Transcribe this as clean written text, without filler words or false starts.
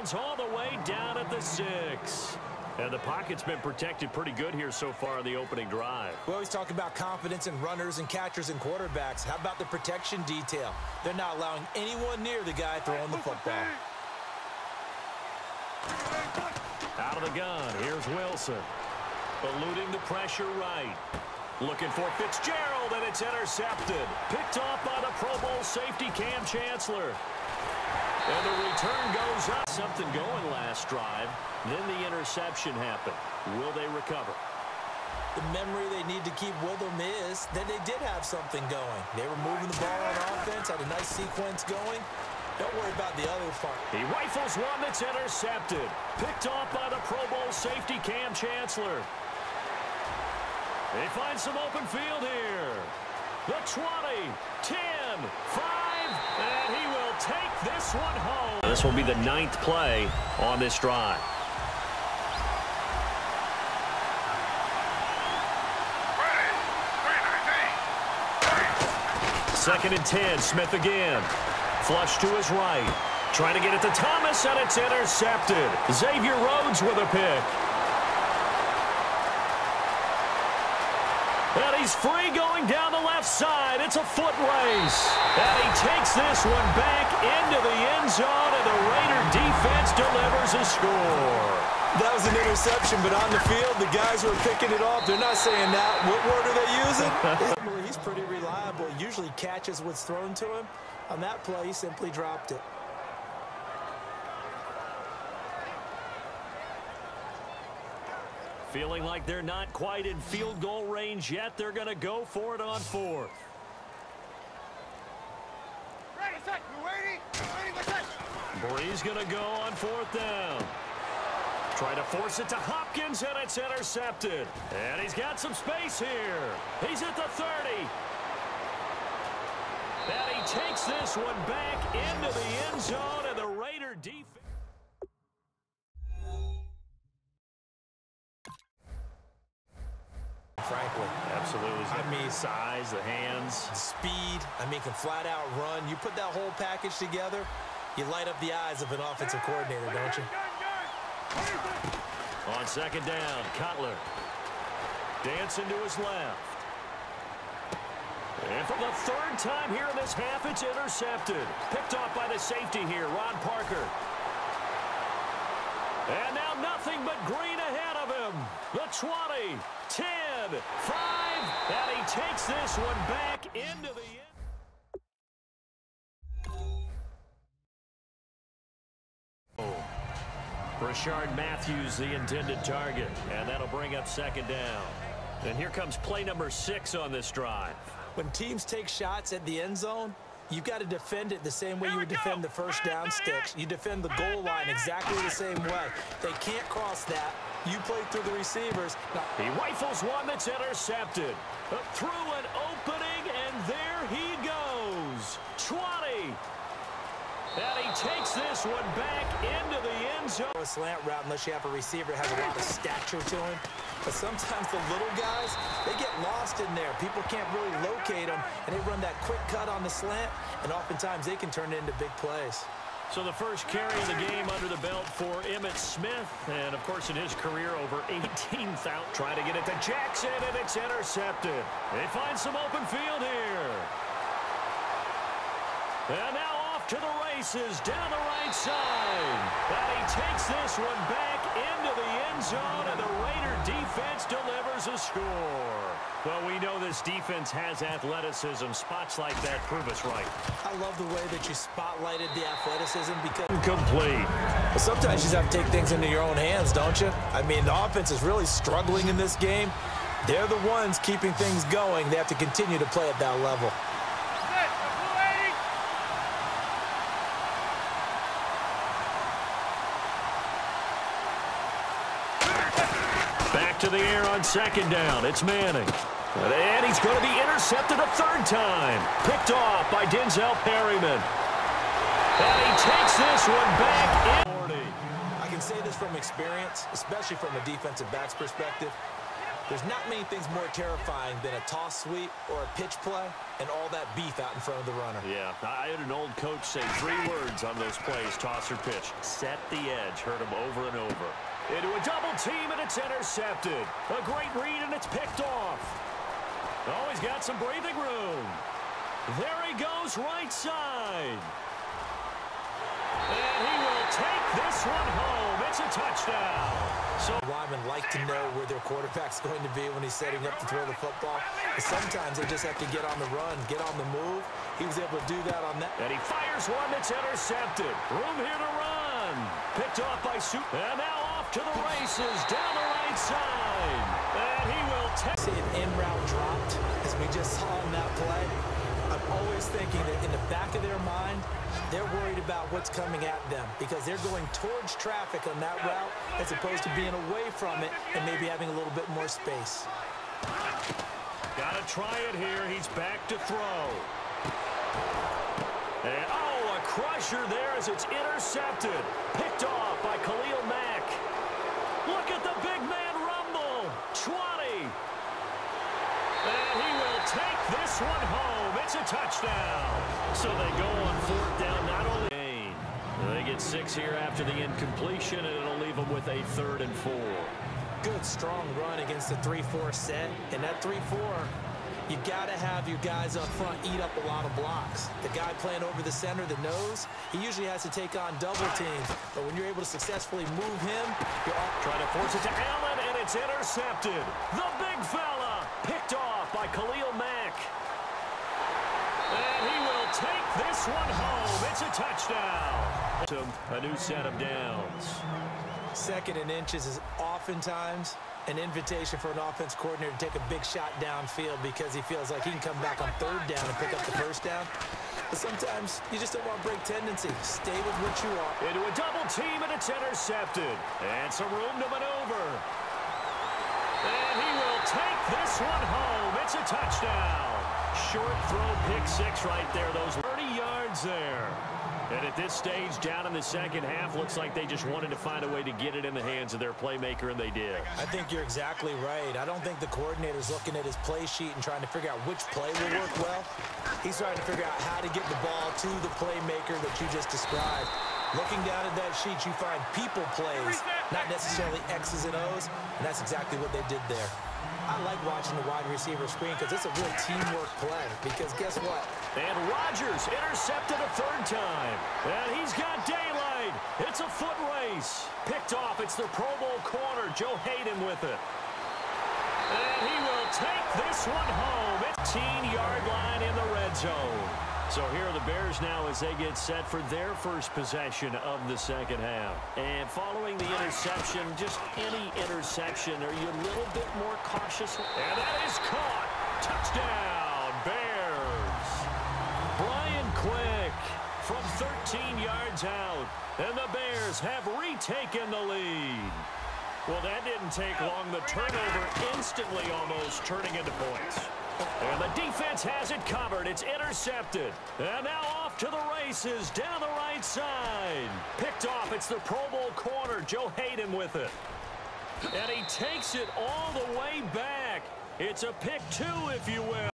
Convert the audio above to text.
gains all the way down at the 6. And the pocket's been protected pretty good here so far in the opening drive. We always talk about confidence in runners and catchers and quarterbacks. How about the protection detail? They're not allowing anyone near the guy throwing the football. Out of the gun, here's Wilson. Eluding the pressure right. Looking for Fitzgerald, and it's intercepted. Picked off by the Pro Bowl safety Cam Chancellor. And the return goes up. Something going last drive. Then the interception happened. Will they recover? The memory they need to keep with them is that they did have something going. They were moving the ball on offense, had a nice sequence going. Don't worry about the other part. He rifles one that's intercepted. Picked off by the Pro Bowl safety Cam Chancellor. They find some open field here. The 20, 10, 5, and he will take this one home. This will be the 9th play on this drive. Second and 10, Smith again. Flush to his right. Trying to get it to Thomas, and it's intercepted. Xavier Rhodes with a pick. And he's free going down the left side. It's a foot race. And he takes this one back into the end zone, and the Raider defense delivers a score. That was an interception, but on the field, the guys who are picking it off, they're not saying that. What word are they using? He's pretty reliable. Usually catches what's thrown to him. On that play, he simply dropped it. Feeling like they're not quite in field goal range yet. They're going to go for it on 4th. Bree's going to go on 4th down. Trying to force it to Hopkins, and it's intercepted. And he's got some space here. He's at the 30. And he takes this one back into the end zone, and the Raider defense. Frankly. Absolutely. I mean, size, the hands. Speed. I mean, can flat out run. You put that whole package together, you light up the eyes of an offensive coordinator, don't you? On second down, Cutler. Dancing to his left. And for the 3rd time here in this half, it's intercepted. Picked off by the safety here, Ron Parker. And now nothing but green ahead of him. The 20, 10, 5, and he takes this one back into the end. Rashard Matthews, the intended target, and that'll bring up second down. And here comes play number 6 on this drive. When teams take shots at the end zone, you've got to defend it the same way you would defend the first down sticks. You defend the goal line exactly the same way. They can't cross that. You play through the receivers. Now, he rifles one that's intercepted. Through an opening, and there he goes. 20. And he takes this one back into the end zone. A slant route, unless you have a receiver that has a lot of stature to him. But sometimes the little guys, they get lost in there. People can't really locate them, and they run that quick cut on the slant, and oftentimes they can turn it into big plays. So the first carry of the game under the belt for Emmitt Smith. And, of course, in his career, over 18,000. Trying to get it to Jackson, and it's intercepted. They find some open field here. And now off to the races down the right side. And he takes this one back into the end zone, and the Raider defense delivers a score. Well, we know this defense has athleticism. Spots like that prove us right. I love the way that you spotlighted the athleticism because... Incomplete. But sometimes you just have to take things into your own hands, don't you? I mean, the offense is really struggling in this game. They're the ones keeping things going. They have to continue to play at that level. To the air on second down. It's Manning. And he's going to be intercepted a 3rd time. Picked off by Denzel Perryman. And he takes this one back in. I can say this from experience, especially from a defensive back's perspective. There's not many things more terrifying than a toss sweep or a pitch play and all that beef out in front of the runner. Yeah, I had an old coach say 3 words on those plays, toss or pitch. Set the edge, heard him over and over. Into a double team, and it's intercepted. A great read, and it's picked off. Oh, he's got some breathing room. There he goes, right side. And he will take this one home. It's a touchdown. So linemen like to know where their quarterback's going to be when he's setting up to throw the football. But sometimes they just have to get on the run, get on the move. He was able to do that on that. And he fires one that's intercepted. Room here to run. Picked off by Soup. And now off to the races down the right side. And he will take. See an in-route dropped, as we just saw in that play. I'm always thinking that in the back of their mind, they're worried about what's coming at them because they're going towards traffic on that route as opposed to being away from it and maybe having a little bit more space. Got to try it here. He's back to throw. And, oh, a crusher there as it's intercepted. Picked off by Khalil Mack. Look at the big man rumble. 20. And he will take this one home. It's a touchdown. So they go on 4th down, not only gain. They get 6 here after the incompletion, and it'll leave them with a 3rd and 4. Good, strong run against the 3-4 set. And that 3-4, you got to have your guys up front eat up a lot of blocks. The guy playing over the center, the nose, he usually has to take on double teams. But when you're able to successfully move him, you're off. Trying to force it to Allen, and it's intercepted. The big fella picked off by Khalil Mack. And he will take this one home. It's a touchdown. A new set of downs. 2nd and inches is oftentimes an invitation for an offense coordinator to take a big shot downfield because he feels like he can come back on 3rd down and pick up the 1st down. But sometimes you just don't want to break tendency. Stay with what you are. Into a double team, and it's intercepted. And some room to maneuver. And he will take this one home. It's a touchdown. Short throw, pick 6 right there. Those 30 yards there. And at this stage, down in the 2nd half, looks like they just wanted to find a way to get it in the hands of their playmaker, and they did. I think you're exactly right. I don't think the coordinator's looking at his play sheet and trying to figure out which play will work well. He's trying to figure out how to get the ball to the playmaker that you just described. Looking down at that sheet, you find people plays, not necessarily X's and O's, and that's exactly what they did there. I like watching the wide receiver screen because it's a real teamwork play. Because guess what? And Rodgers intercepted a 3rd time. And he's got daylight. It's a foot race. Picked off. It's the Pro Bowl corner. Joe Hayden with it. And he will take this one home. 15-yard line in the red zone. So here are the Bears now as they get set for their first possession of the 2nd half. And following the interception, just any interception, are you a little bit more cautious? And that is caught. Touchdown, Bears. Brian Quick from 13 yards out. And the Bears have retaken the lead. Well, that didn't take long. The turnover instantly almost turning into points. And the defense has it covered. It's intercepted. And now off to the races down the right side. Picked off. It's the Pro Bowl corner. Joe Hayden with it. And he takes it all the way back. It's a pick 2, if you will.